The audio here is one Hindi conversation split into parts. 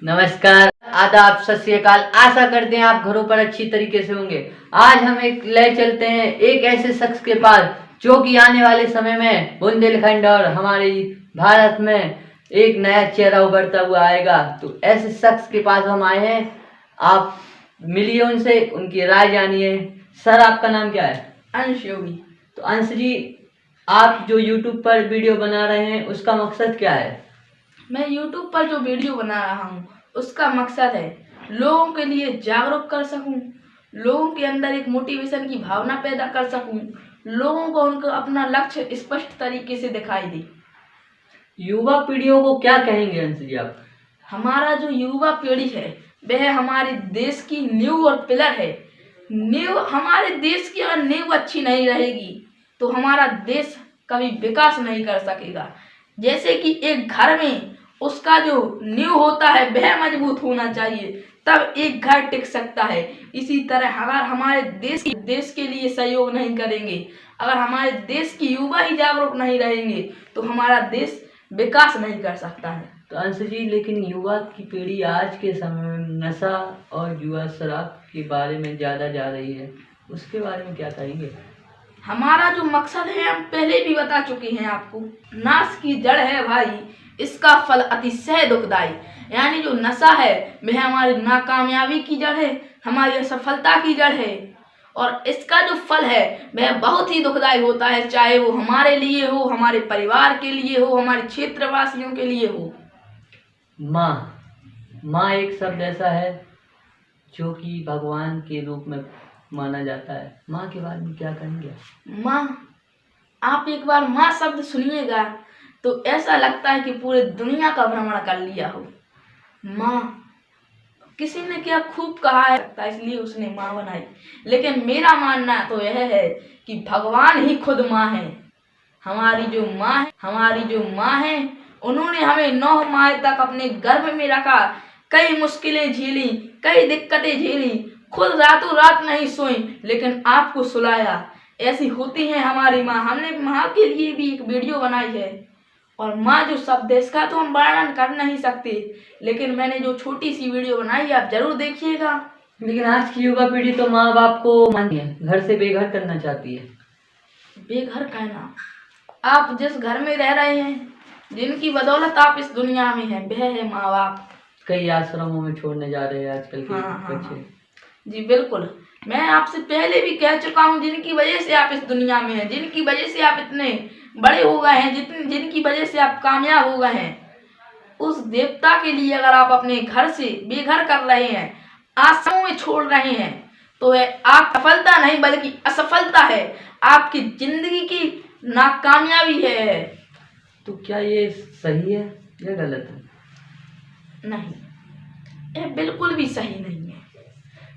नमस्कार, आदाब, सत श्री अकाल। आशा करते हैं आप घरों पर अच्छी तरीके से होंगे। आज हम एक ले चलते हैं एक ऐसे शख्स के पास जो कि आने वाले समय में बुंदेलखंड और हमारे भारत में एक नया चेहरा उभरता हुआ आएगा। तो ऐसे शख्स के पास हम आए हैं। आप मिलिए उनसे, उनकी राय जानिए। सर, आपका नाम क्या है? अंश योगी। तो अंश जी, आप जो यूट्यूब पर वीडियो बना रहे हैं उसका मकसद क्या है? मैं YouTube पर जो वीडियो बना रहा हूँ उसका मकसद है लोगों के लिए जागरूक कर सकूं, लोगों के अंदर एक मोटिवेशन की भावना पैदा कर सकूं, लोगों को उनका अपना लक्ष्य स्पष्ट तरीके से दिखाई दे। युवा पीढ़ियों को क्या कहेंगे अंश जी आप? हमारा जो युवा पीढ़ी है वह हमारे देश की नींव और पिलर है। नींव, हमारे देश की अगर नींव अच्छी नहीं रहेगी तो हमारा देश कभी विकास नहीं कर सकेगा। जैसे कि एक घर में उसका जो नींव होता है वह मजबूत होना चाहिए, तब एक घर टिक सकता है। इसी तरह अगर हमारे देश के लिए सहयोग नहीं करेंगे, अगर हमारे देश की युवा ही जागरूक नहीं रहेंगे तो हमारा देश विकास नहीं कर सकता है। तो अंश जी, लेकिन युवा की पीढ़ी आज के समय में नशा और युवा शराब के बारे में ज़्यादा जा रही है, उसके बारे में क्या कहेंगे? हमारा जो मकसद है हम पहले भी बता चुके हैं आपको। नाश की जड़ है भाई, इसका फल अतिशय दुखदाई। यानी जो नशा है वह हमारी नाकामयाबी की जड़ है, हमारी असफलता की जड़ है, और इसका जो फल है वह बहुत ही दुखदाई होता है, चाहे वो हमारे लिए हो, हमारे परिवार के लिए हो, हमारे क्षेत्रवासियों के लिए हो। माँ एक शब्द ऐसा है जो कि भगवान के रूप में माना जाता है। माँ के बारे में क्या कहेंगे? माँ, आप एक बार माँ शब्द सुनिएगा तो ऐसा लगता है कि पूरे दुनिया का भ्रमण कर लिया हो। माँ, किसी ने क्या खूब कहा है, इसलिए उसने माँ बनाई, लेकिन मेरा मानना तो यह है कि भगवान ही खुद माँ है। हमारी जो माँ है उन्होंने हमें 9 माह तक अपने गर्भ में रखा, कई मुश्किलें झेली, कई दिक्कतें झेली, खुद रातों रात नहीं सोई लेकिन आपको सुलाया। ऐसी होती है हमारी माँ। हमने माँ के लिए भी एक वीडियो बनाई है, और माँ जो शब्द है इसका तो हम वर्णन कर नहीं सकते, लेकिन मैंने जो छोटी सी वीडियो बनाई है आप जरूर देखिएगा। लेकिन आज की युवा पीढ़ी तो माँ बाप को मानती है, घर से बेघर करना चाहती है। बेघर कहना, आप जिस घर में रह रहे हैं, जिनकी बदौलत आप इस दुनिया में हैं, वह है माँ बाप। कई आश्रमों में छोड़ने जा रहे हैं आजकल के बच्चे। जी बिल्कुल, मैं आपसे पहले भी कह चुका हूँ, जिनकी वजह से आप इस दुनिया में हैं, जिनकी वजह से आप इतने बड़े हो गए हैं, जिनकी वजह से आप कामयाब हो गए हैं, उस देवता के लिए अगर आप अपने घर से बेघर कर रहे हैं, आश्रमों में छोड़ रहे हैं, तो यह आप सफलता नहीं बल्कि असफलता है, आपकी जिंदगी की नाकामयाबी है। तो क्या ये सही है या गलत है? नहीं, यह बिल्कुल भी सही नहीं है।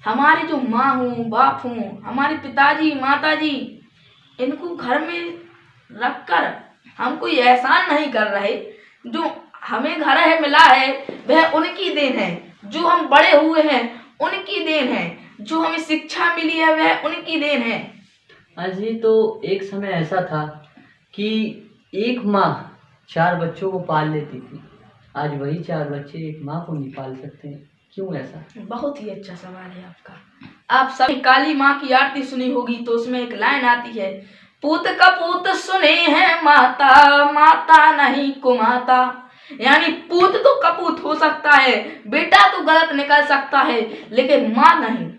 हमारे जो माँ हो, बाप हो, हमारे पिताजी माताजी, इनको घर में रखकर हम कोई एहसान नहीं कर रहे। जो हमें घर है मिला है वह उनकी देन है, जो हम बड़े हुए हैं उनकी देन है, जो हमें शिक्षा मिली है वह उनकी देन है। अजी, तो एक समय ऐसा था कि एक माँ 4 बच्चों को पाल लेती थी। आज वही 4 बच्चे एक माँ को नहीं पाल सकते हैं, क्यों ऐसा? बहुत ही अच्छा सवाल है आपका। आप सभी काली माँ की आरती सुनी होगी, तो उसमें एक लाइन आती है, पूत कपूत सुने हैं माता, माता नहीं कुमाता। यानी पूत तो कपूत हो सकता है, बेटा तो गलत निकल सकता है, लेकिन माँ नहीं।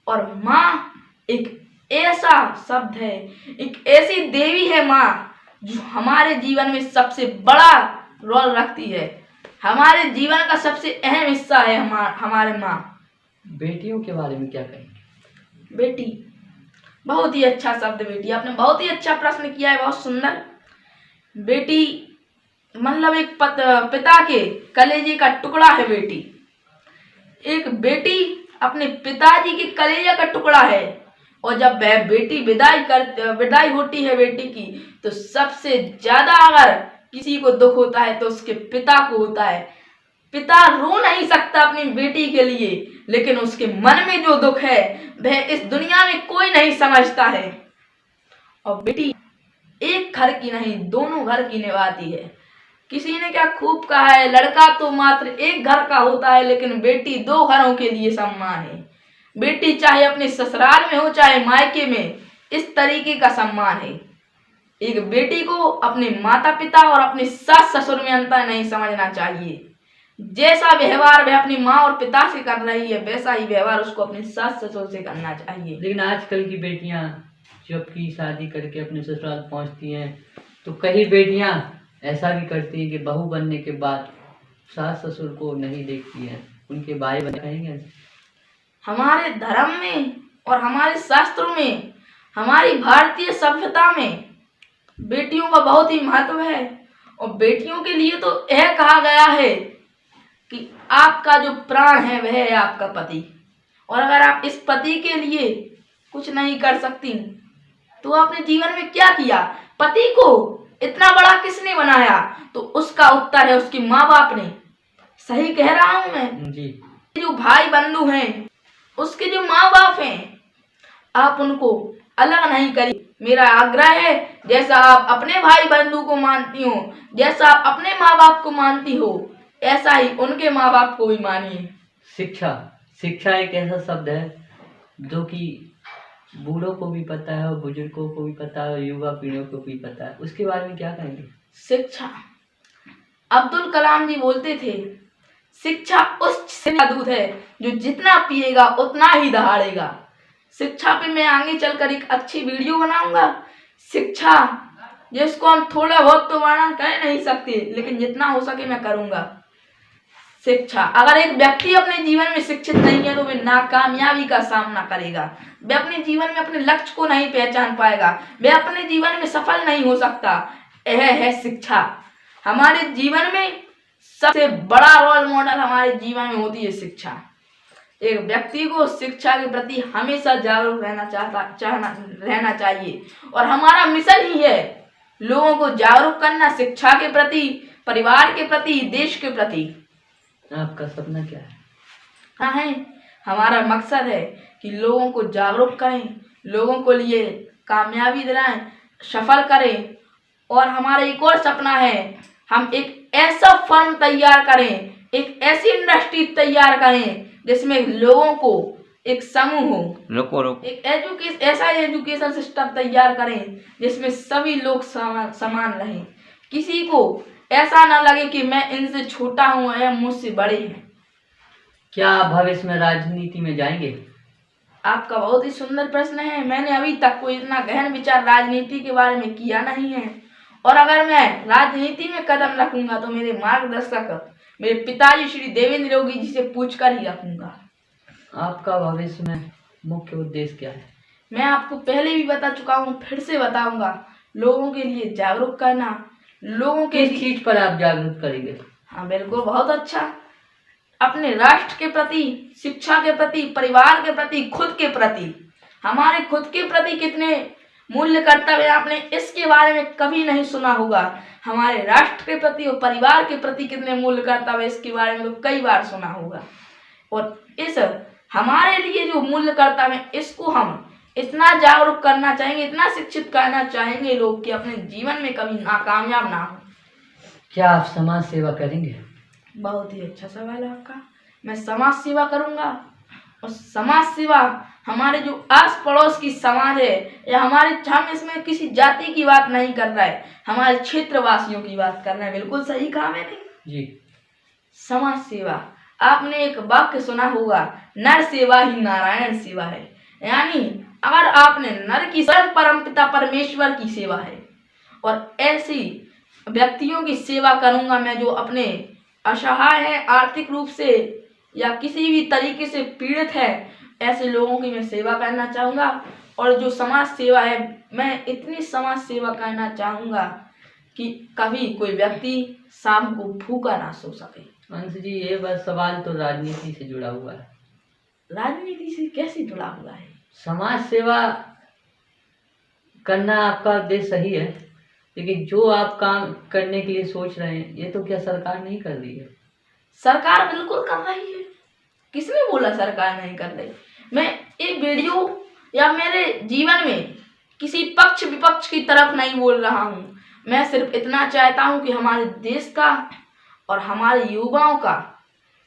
और माँ एक ऐसा शब्द है, एक ऐसी देवी है माँ, जो हमारे जीवन में सबसे बड़ा रोल रखती है, हमारे जीवन का सबसे अहम हिस्सा है हमारे माँ। बेटियों के बारे में क्या कहेंगे? बेटी, बहुत ही अच्छा शब्द बेटी, आपने बहुत ही अच्छा प्रश्न किया है, बहुत सुंदर। बेटी मतलब एक पिता के कलेजे का टुकड़ा है बेटी। एक बेटी अपने पिताजी के कलेजे का टुकड़ा है, और जब वह बेटी विदाई होती है बेटी की, तो सबसे ज्यादा अगर किसी को दुख होता है तो उसके पिता को होता है। पिता रो नहीं सकता अपनी बेटी के लिए, लेकिन उसके मन में जो दुख है वह इस दुनिया में कोई नहीं समझता है। और बेटी एक घर की नहीं, दोनों घर की निभाती है। किसी ने क्या खूब कहा है, लड़का तो मात्र एक घर का होता है लेकिन बेटी दो घरों के लिए सम्मान है। बेटी चाहे अपने ससुराल में हो चाहे मायके में, इस तरीके का सम्मान है। एक बेटी को अपने माता पिता और अपने सास ससुर में अंतर नहीं समझना चाहिए। जैसा व्यवहार वह अपनी माँ और पिता से कर रही है वैसा ही व्यवहार उसको अपने सास ससुर से करना चाहिए। लेकिन आजकल की बेटियां जबकि शादी करके अपने ससुराल पहुंचती हैं तो कई बेटियां ऐसा भी करती हैं कि बहू बनने के बाद सास ससुर को नहीं देखती हैं, उनके भाई बहन कहेंगे। हमारे धर्म में और हमारे शास्त्रों में, हमारी भारतीय सभ्यता में बेटियों का बहुत ही महत्व है। और बेटियों के लिए तो यह कहा गया है कि आपका जो प्राण है वह है आपका पति, और अगर आप इस पति के लिए कुछ नहीं कर सकती तो आपने जीवन में क्या किया? पति को इतना बड़ा किसने बनाया? तो उसका उत्तर है उसके माँ बाप ने। सही कह रहा हूं मैं जी। जो भाई बंधु हैं उसके जो माँ बाप हैं आप उनको अलग नहीं करिए। मेरा आग्रह है जैसा आप अपने भाई बंधु को मानती हो, जैसा आप अपने माँ बाप को मानती हो, ऐसा ही उनके माँ बाप को भी मानिए। शिक्षा, शिक्षा एक ऐसा शब्द है जो कि बूढ़ों को भी पता है और बुजुर्गों को भी पता है और युवा पीढ़ियों को भी पता है, उसके बारे में क्या कहेंगे? शिक्षा, अब्दुल कलाम जी बोलते थे शिक्षा उस से दूध है जो जितना पिएगा उतना ही दहाड़ेगा। शिक्षा पे मैं आगे चलकर एक अच्छी वीडियो बनाऊंगा। शिक्षा जिसको हम थोड़ा बहुत तो वर्णन कर नहीं सकते लेकिन जितना हो सके मैं करूंगा। शिक्षा, अगर एक व्यक्ति अपने जीवन में शिक्षित नहीं है तो वह नाकामयाबी का सामना करेगा। वह अपने जीवन में अपने लक्ष्य को नहीं पहचान पाएगा, वह अपने जीवन में सफल नहीं हो सकता। यह है शिक्षा। हमारे जीवन में सबसे बड़ा रोल मॉडल हमारे जीवन में होती है शिक्षा। एक व्यक्ति को शिक्षा के प्रति हमेशा जागरूक रहना चाहिए और हमारा मिशन ही है लोगों को जागरूक करना शिक्षा के प्रति, परिवार के प्रति, देश के प्रति। आपका सपना क्या है? हाँ है, हमारा मकसद है कि लोगों को जागरूक करें, लोगों को लिए कामयाबी दिलाएं, सफल करें। और हमारा एक और सपना है हम एक ऐसा फर्म तैयार करें, एक ऐसी इंडस्ट्री तैयार करें जिसमें लोगों को एक समूह हो, एक ऐसा एजुकेशन सिस्टम तैयार करें जिसमें सभी लोग समान रहें। किसी को ऐसा ना लगे कि मैं इनसे छोटा हूँ या मुझसे बड़े हैं। क्या आप भविष्य में राजनीति में जाएंगे? आपका बहुत ही सुंदर प्रश्न है। मैंने अभी तक कोई इतना गहन विचार राजनीति के बारे में किया नहीं है, और अगर मैं राजनीति में कदम रखूंगा तो मेरे मार्गदर्शक मेरे पिताजी श्री देवेंद्र योगी जी से पूछकर ही रखूंगा। आपका भविष्य में मुख्य उद्देश्य क्या है? मैं आपको पहले भी बता चुका हूँ, फिर से बताऊंगा। लोगों के लिए जागरूक करना। लोगों के किस चीज पर आप जागरूक करेंगे? हाँ बिल्कुल, बहुत अच्छा। अपने राष्ट्र के प्रति, शिक्षा के प्रति, परिवार के प्रति, खुद के प्रति। हमारे खुद के प्रति कितने मूल्य कर्तव्य आपने इसके बारे में कभी नहीं सुना होगा। हमारे राष्ट्र के प्रति और परिवार के प्रति कितने मूल्य कर्तव्य इसके बारे में तो कई बार सुना होगा। और इस हमारे लिए जो मूल्य कर्तव्य है इसको हम इतना जागरूक करना चाहेंगे, इतना शिक्षित करना चाहेंगे लोग कि अपने जीवन में कभी नाकामयाब ना हो। क्या आप समाज सेवा करेंगे? बहुत ही अच्छा सवाल है आपका। मैं समाज सेवा करूंगा, और समाज सेवा हमारे जो आस पड़ोस की समाज है या हमारे, हम इसमें किसी जाति की बात नहीं कर रहा है, हमारे क्षेत्रवासियों की बात कर रहे हैं। बिल्कुल सही कहा मैंने जी। समाज सेवा, आपने एक वाक्य सुना होगा, नर सेवा ही नारायण सेवा है। यानी अगर आपने नर की स्वयं परमपिता परमेश्वर की सेवा है, और ऐसी व्यक्तियों की सेवा करूंगा मैं जो अपने असहाय है, आर्थिक रूप से या किसी भी तरीके से पीड़ित है, ऐसे लोगों की मैं सेवा करना चाहूँगा। और जो समाज सेवा है, मैं इतनी समाज सेवा करना चाहूँगा कि कभी कोई व्यक्ति शाम को भूखा ना सो सके। अंश जी, ये बस सवाल तो राजनीति से जुड़ा हुआ है। राजनीति से कैसे जुड़ा हुआ है? समाज सेवा करना आपका उद्देश्य सही है, लेकिन जो आप काम करने के लिए सोच रहे हैं ये तो क्या सरकार नहीं कर रही है? सरकार बिल्कुल कर रही है। किसने बोला सरकार नहीं कर रही? मैं एक वीडियो या मेरे जीवन में किसी पक्ष विपक्ष की तरफ नहीं बोल रहा हूँ। मैं सिर्फ इतना चाहता हूँ कि हमारे देश का और हमारे युवाओं का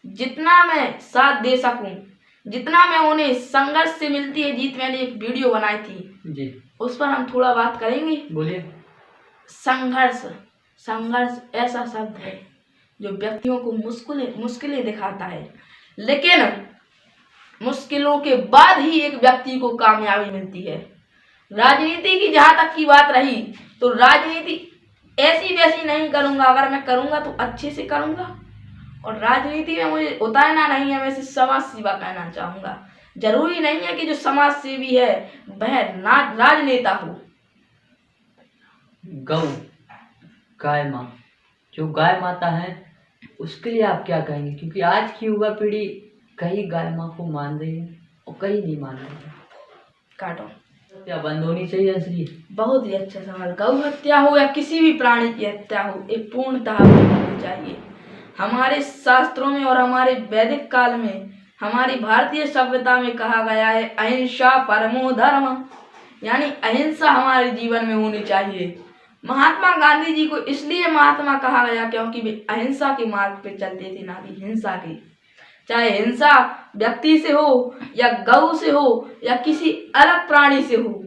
जितना मैं साथ दे सकूं, जितना मैं उन्हें संघर्ष से मिलती है जीत, मैंने एक वीडियो बनाई थी जी, उस पर हम थोड़ा बात करेंगे। बोलिए। संघर्ष, संघर्ष ऐसा शब्द है जो व्यक्तियों को मुश्किलें दिखाता है, लेकिन मुश्किलों के बाद ही एक व्यक्ति को कामयाबी मिलती है। राजनीति की जहां तक की बात रही, तो राजनीति ऐसी वैसी नहीं करूंगा, अगर मैं करूंगा तो अच्छे से करूंगा, और राजनीति में मुझे उतारना नहीं है, मैं सिर्फ समाज सेवा कहना चाहूंगा। जरूरी नहीं है कि जो समाज सेवी है वह राजनेता हो। गौ, गाय माँ, जो गाय माता है उसके लिए आप क्या कहेंगे? क्योंकि आज की युवा पीढ़ी कहीं गाय माँ को मान रही है और कहीं नहीं मान रही है। काटो, क्या बंद होनी चाहिए असली? बहुत ही अच्छा सवाल। गौ हत्या हो या किसी भी प्राणी की हत्या हो, ये पूर्णतः बंद होनी चाहिए। हमारे शास्त्रों में और हमारे वैदिक काल में, हमारी भारतीय सभ्यता में कहा गया है अहिंसा परमो धर्म, यानी अहिंसा हमारे जीवन में होनी चाहिए। महात्मा गांधी जी को इसलिए महात्मा कहा गया क्योंकि वे अहिंसा के मार्ग पे चलते थे, ना कि हिंसा के। चाहे हिंसा व्यक्ति से हो या गौ से हो या किसी अलग प्राणी से हो,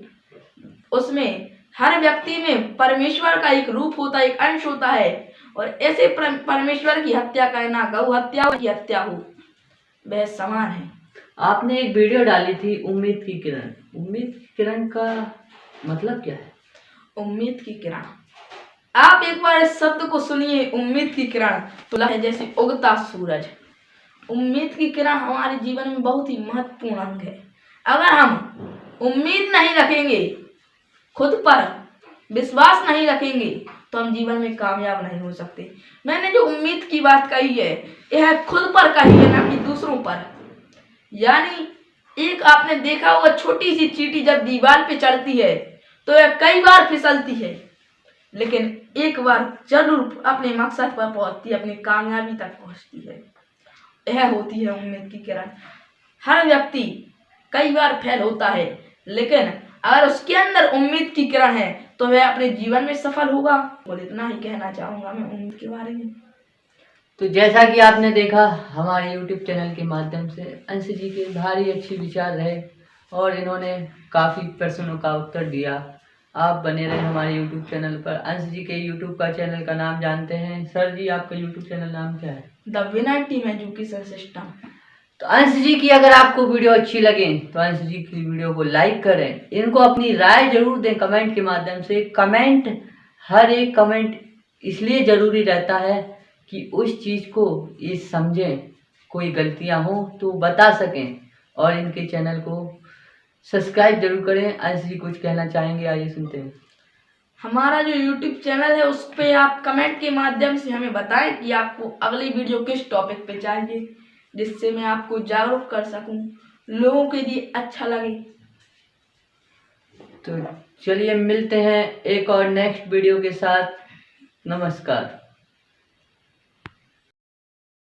उसमें हर व्यक्ति में परमेश्वर का एक रूप होता है, एक अंश होता है, और ऐसे परमेश्वर की हत्या करना, गौ हत्या की हत्या हो, वह समान है। आपने एक वीडियो डाली थी उम्मीद की किरण। उम्मीद की किरण का मतलब क्या है? उम्मीद की किरण, आप एक बार इस शब्द को सुनिए, उम्मीद की किरण, तो लगे जैसे उगता सूरज। उम्मीद की किरण हमारे जीवन में बहुत ही महत्वपूर्ण अंग है। अगर हम उम्मीद नहीं रखेंगे, खुद पर विश्वास नहीं रखेंगे, तो हम जीवन में कामयाब नहीं हो सकते। मैंने जो उम्मीद की बात कही है, यह खुद पर कही है, ना कि दूसरों पर। यानी एक आपने देखा होगा, छोटी सी चींटी जब दीवार पे चढ़ती है तो यह कई बार फिसलती है, लेकिन एक बार जरूर अपने मकसद पर पहुंचती है, अपनी कामयाबी तक पहुंचती है। यह होती है उम्मीद की किरण। हर व्यक्ति कई बार फेल होता है, लेकिन अगर उसके अंदर उम्मीद की किरण है तो वह अपने जीवन में सफल होगा। और इतना ही कहना चाहूंगा मैं उम्मीद के बारे में। तो जैसा कि आपने देखा, हमारे YouTube चैनल के माध्यम से अंश जी के भारी अच्छे विचार रहे और इन्होंने काफ़ी प्रश्नों का उत्तर दिया। आप बने रहे हमारे YouTube चैनल पर। अंश जी के YouTube का चैनल का नाम जानते हैं? सर जी, आपका YouTube चैनल नाम क्या है? The winner team education system. तो अंश जी की अगर आपको वीडियो अच्छी लगे तो अंश जी की वीडियो को लाइक करें, इनको अपनी राय जरूर दें कमेंट के माध्यम से। कमेंट, हर एक कमेंट इसलिए ज़रूरी रहता है कि उस चीज़ को ये समझें, कोई गलतियां हो तो बता सकें, और इनके चैनल को सब्सक्राइब जरूर करें। अंश जी कुछ कहना चाहेंगे? आइए सुनते हैं। हमारा जो YouTube चैनल है उस पे आप कमेंट के माध्यम से हमें बताएं कि आपको अगली वीडियो किस टॉपिक पे चाहिए, जिससे मैं आपको जागरूक कर सकूं, लोगों के लिए अच्छा लगे। तो चलिए मिलते हैं एक और नेक्स्ट वीडियो के साथ। नमस्कार।